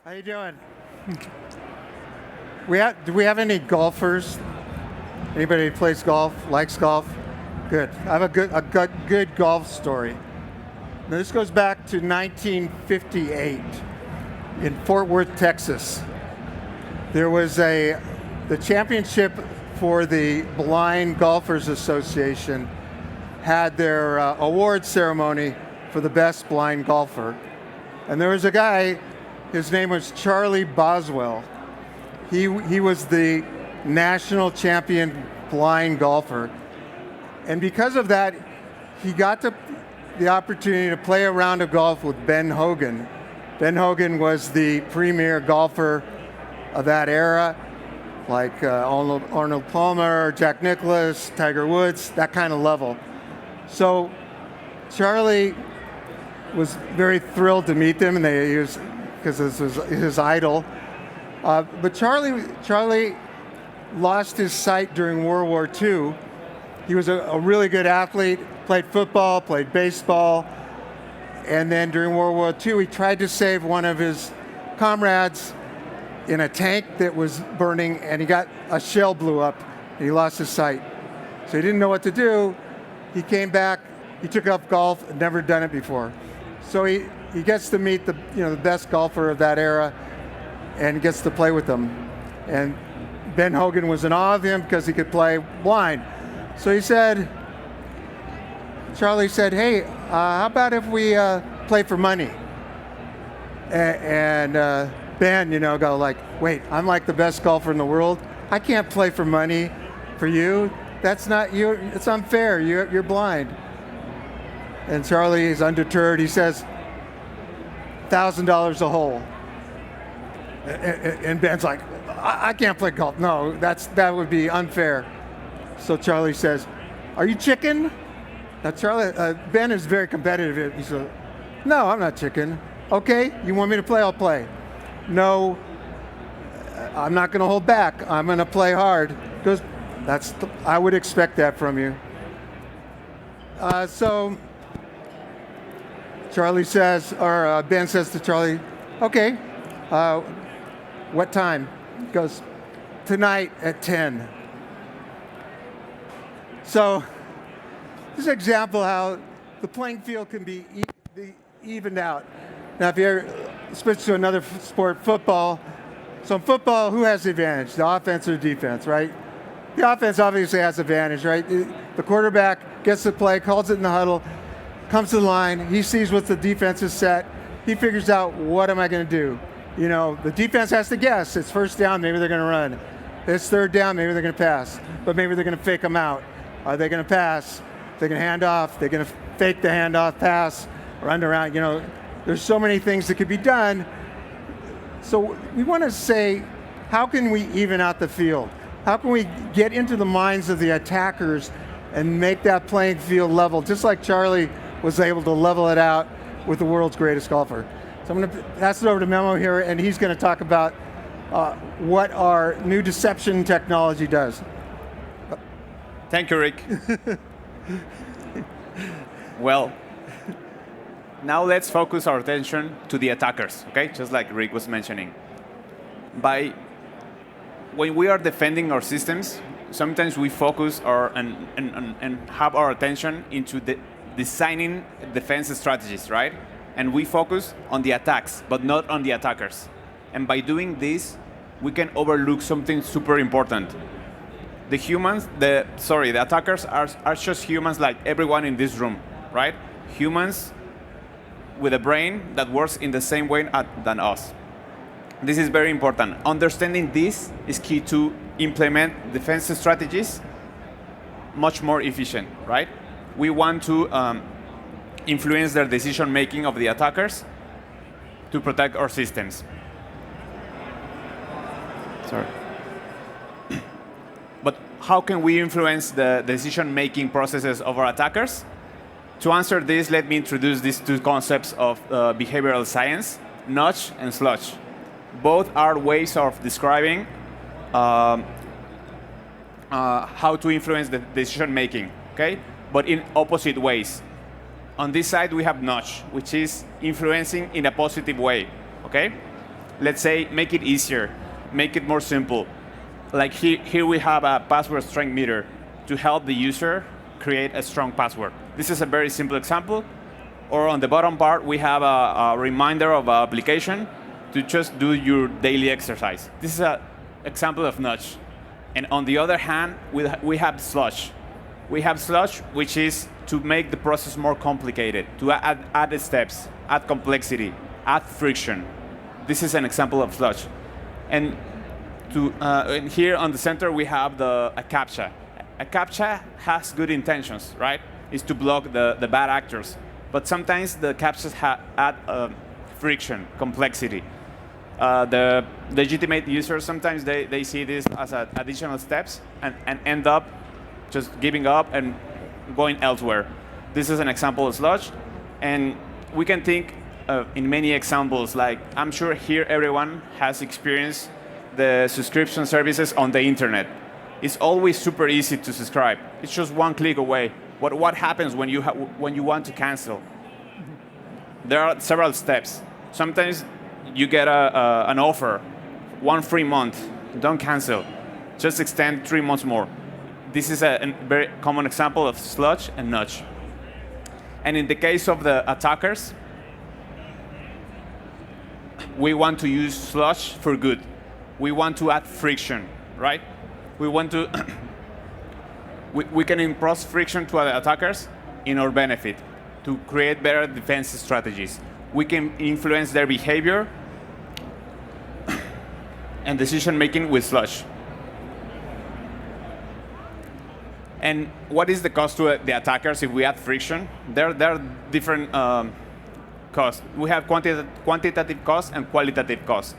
How you doing? Do we have any golfers? Anybody who plays golf, likes golf? Good. I have a good golf story. Now, this goes back to 1958 in Fort Worth, Texas. There was the championship for the Blind Golfers Association had their award ceremony for the best blind golfer. And there was a guy, his name was Charlie Boswell. He was the national champion blind golfer. And because of that, he got the opportunity to play a round of golf with Ben Hogan. Ben Hogan was the premier golfer of that era, like Arnold Palmer, Jack Nicklaus, Tiger Woods, that kind of level. So Charlie was very thrilled to meet them, and because this was his idol. But Charlie lost his sight during World War II. He was a really good athlete, played football, played baseball, and then during World War II, he tried to save one of his comrades in a tank that was burning, and a shell blew up, and he lost his sight. So he didn't know what to do. He came back, he took up golf, had never done it before. So he gets to meet the best golfer of that era and gets to play with them. And Ben Hogan was in awe of him because he could play blind. So Charlie said, hey, how about if we play for money? And Ben, go like, wait, I'm like the best golfer in the world. I can't play for money for you. That's not you. It's unfair. You're blind. And Charlie is undeterred. He says, $1,000 a hole. And Ben's like, I can't play golf. No, that would be unfair. So Charlie says, are you chicken? Now Ben is very competitive. He said, no, I'm not chicken. Okay, you want me to play? I'll play. No, I'm not going to hold back. I'm going to play hard. He goes, I would expect that from you. So Charlie says, or Ben says to Charlie, okay, what time? He goes, tonight at 10. So this is an example how the playing field can be evened out. Now, if you switch to another sport, football. So in football, who has the advantage? The offense or the defense, right? The offense obviously has the advantage, right? The quarterback gets the play, calls it in the huddle, comes to the line, he sees what the defense is set, he figures out, what am I going to do? The defense has to guess. It's first down, maybe they're going to run. It's third down, maybe they're going to pass. But maybe they're going to fake them out. Are they going to pass? They're going to hand off. They're going to fake the handoff, pass, run around. There's so many things that could be done. So we want to say, how can we even out the field? How can we get into the minds of the attackers and make that playing field level, just like Charlie was able to level it out with the world's greatest golfer? So I'm going to pass it over to Memo here, and he's going to talk about what our new deception technology does. Thank you, Rick. Well, now let's focus our attention to the attackers, okay? Just like Rick was mentioning. When we are defending our systems, sometimes we focus and have our attention into designing defense strategies, right? And we focus on the attacks, but not on the attackers. And by doing this, we can overlook something super important. The attackers are just humans like everyone in this room, right? Humans with a brain that works in the same way than us. This is very important. Understanding this is key to implement defense strategies much more efficient, right? We want to influence their decision-making of the attackers to protect our systems. Sorry. But how can we influence the decision-making processes of our attackers? To answer this, let me introduce these two concepts of behavioral science, nudge and sludge. Both are ways of describing how to influence the decision-making, okay? But in opposite ways. On this side, we have nudge, which is influencing in a positive way, okay? Let's say make it easier, make it more simple. Like here we have a password strength meter to help the user create a strong password. This is a very simple example. Or on the bottom part, we have a reminder of an application to just do your daily exercise. This is an example of nudge. And on the other hand, we have slush. We have slush, which is to make the process more complicated, to add steps, add complexity, add friction. This is an example of slush. And here on the center, we have a CAPTCHA. A CAPTCHA has good intentions, right? It's to block the bad actors. But sometimes the CAPTCHAs add friction, complexity. The legitimate users, sometimes they see this as additional steps and end up just giving up and going elsewhere. This is an example of sludge. And we can think in many examples, like I'm sure here everyone has experienced the subscription services on the internet. It's always super easy to subscribe. It's just one click away. What happens when you want to cancel? There are several steps. Sometimes you get an offer, 1 free month. Don't cancel. Just extend 3 months more. This is a very common example of sludge and nudge. And in the case of the attackers, we want to use sludge for good. We want to add friction, right? We want to we can impose friction to the attackers in our benefit to create better defense strategies. We can influence their behavior and decision making with sludge. And what is the cost to the attackers if we add friction? There are different costs. We have quantitative costs and qualitative costs.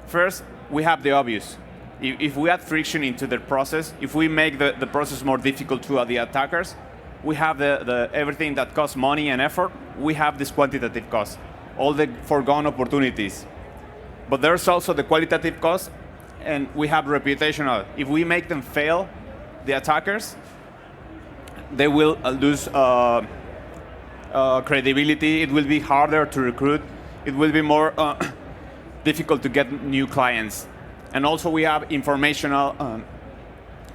First, we have the obvious. If we add friction into the process, if we make the process more difficult to the attackers, we have everything that costs money and effort. We have this quantitative cost, all the foregone opportunities. But there's also the qualitative cost, and we have reputational. If we make them fail, the attackers, they will lose credibility. It will be harder to recruit. It will be more difficult to get new clients. And also we have informational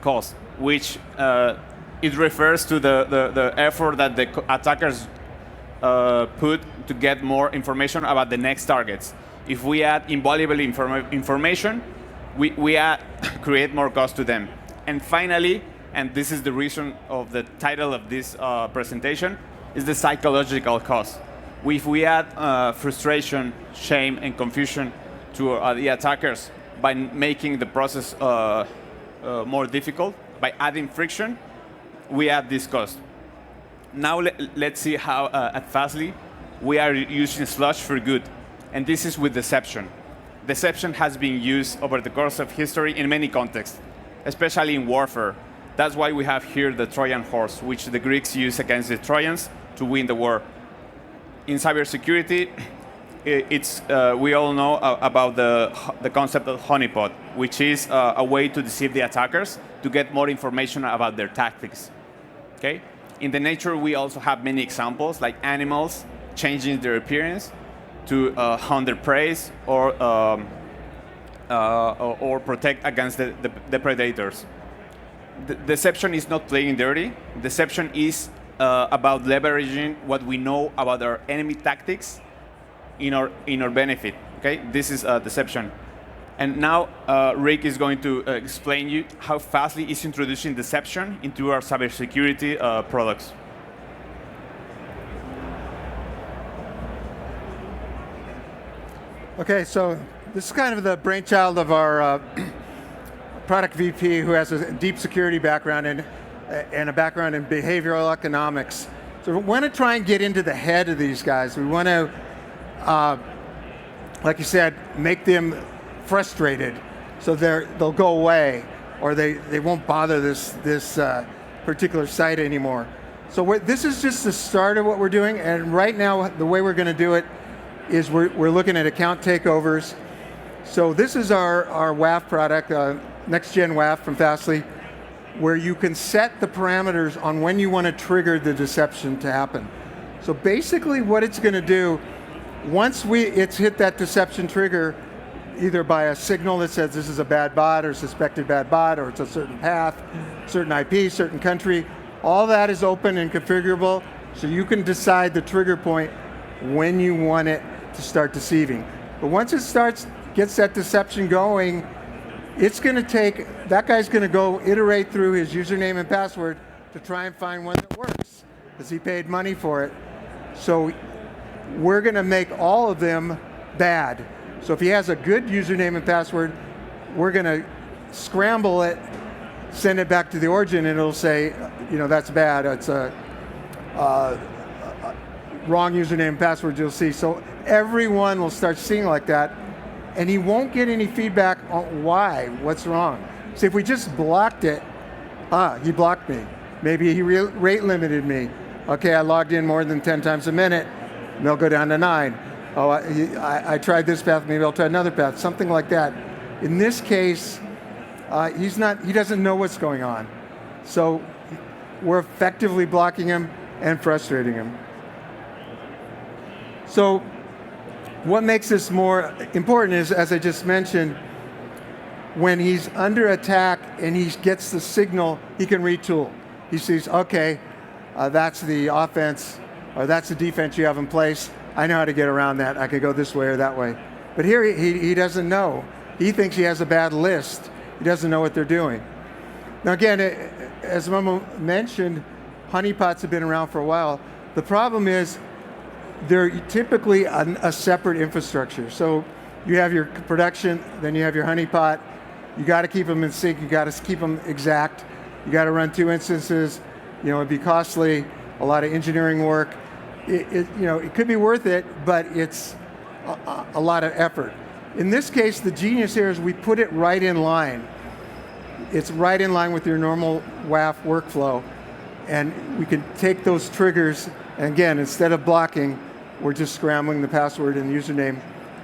cost, which it refers to the effort that the attackers put to get more information about the next targets. If we add invaluable information, we create more cost to them. And finally, and this is the reason of the title of this presentation, is the psychological cost. If we add frustration, shame, and confusion to the attackers by making the process more difficult, by adding friction, we add this cost. Now let's see how at Fastly we are using sludge for good. And this is with deception. Deception has been used over the course of history in many contexts, especially in warfare. That's why we have here the Trojan horse, which the Greeks used against the Trojans to win the war. In cybersecurity, we all know about the concept of honeypot, which is a way to deceive the attackers to get more information about their tactics. Okay? In the nature, we also have many examples, like animals changing their appearance to hunt their prey or protect against the predators. Deception is not playing dirty. Deception is about leveraging what we know about our enemy tactics in our benefit. Okay, this is deception. And now Rick is going to explain you how Fastly is introducing deception into our cybersecurity products. Okay, so this is kind of the brainchild of our product VP who has a deep security background and a background in behavioral economics. So we want to try and get into the head of these guys. We want to, like you said, make them frustrated so they'll go away or they won't bother this particular site anymore. So this is just the start of what we're doing, and right now the way we're going to do it is we're looking at account takeovers. So this is our WAF product, Next Gen WAF from Fastly, where you can set the parameters on when you want to trigger the deception to happen. So basically what it's going to do, once it's hit that deception trigger, either by a signal that says this is a bad bot or suspected bad bot, or it's a certain path, certain IP, certain country. All that is open and configurable, so you can decide the trigger point when you want it to start deceiving. But once it gets that deception going, it's going to take, that guy's going to go iterate through his username and password to try and find one that works, because he paid money for it. So we're going to make all of them bad. So if he has a good username and password, we're going to scramble it, send it back to the origin, and it'll say, that's bad. It's a wrong username and password, you'll see. So everyone will start seeing like that, and he won't get any feedback on what's wrong. See, if we just blocked it, he blocked me. Maybe he rate limited me. Okay, I logged in more than 10 times a minute, and they'll go down to 9. Oh, I tried this path, maybe I'll try another path, something like that. In this case, he doesn't know what's going on. So we're effectively blocking him and frustrating him. So what makes this more important is, as I just mentioned, when he's under attack and he gets the signal, he can retool. He sees, okay, that's the offense, or that's the defense you have in place. I know how to get around that. I could go this way or that way. But here he doesn't know. He thinks he has a bad list. He doesn't know what they're doing. Now again, as Momo mentioned, honeypots have been around for a while. The problem is they're typically a separate infrastructure. So you have your production, then you have your honeypot. You got to keep them in sync. You got to keep them exact. You got to run 2 instances. It'd be costly, a lot of engineering work. It could be worth it, but it's a lot of effort. In this case, the genius here is we put it right in line. It's right in line with your normal WAF workflow, and we can take those triggers, and again, instead of blocking, we're just scrambling the password and the username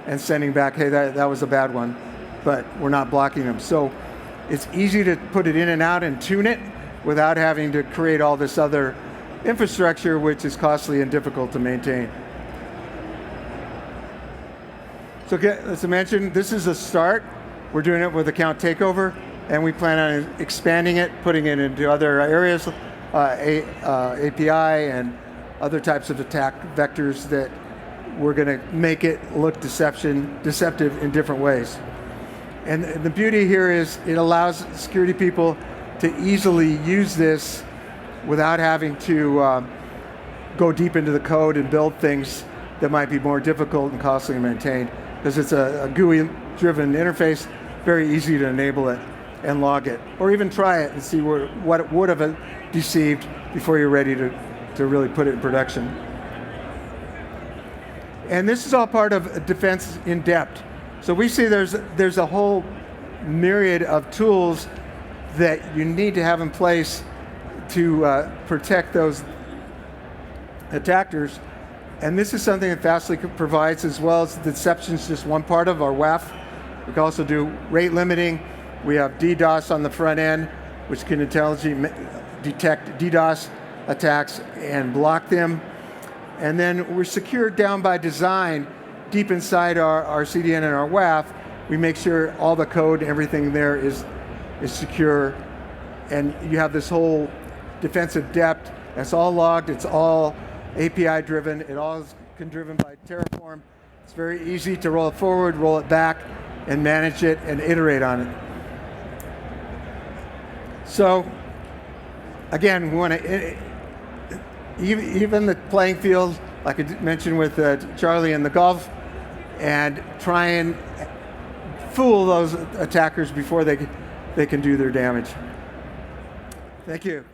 and sending back, hey, that was a bad one, but we're not blocking them. So it's easy to put it in and out and tune it without having to create all this other infrastructure, which is costly and difficult to maintain. So as I mentioned, this is a start. We're doing it with account takeover, and we plan on expanding it, putting it into other areas, API and other types of attack vectors that we're going to make it look deceptive in different ways. And the beauty here is it allows security people to easily use this without having to go deep into the code and build things that might be more difficult and costly to maintain. Because it's a GUI-driven interface, very easy to enable it and log it. Or even try it and see what it would have deceived before you're ready to really put it in production. And this is all part of defense in depth. So we see there's a whole myriad of tools that you need to have in place to protect those attackers. And this is something that Fastly provides, as well as deception is just one part of our WAF. We can also do rate limiting. We have DDoS on the front end, which can intelligently detect DDoS attacks and block them. And then we're secured down by design deep inside our CDN and our WAF. We make sure all the code, everything there is secure. And you have this whole defensive depth. It's all logged. It's all API driven. It all is driven by Terraform. It's very easy to roll it forward, roll it back, and manage it and iterate on it. So, again, we want to even the playing field, like I mentioned with Charlie in the golf, and try and fool those attackers before they can do their damage. Thank you.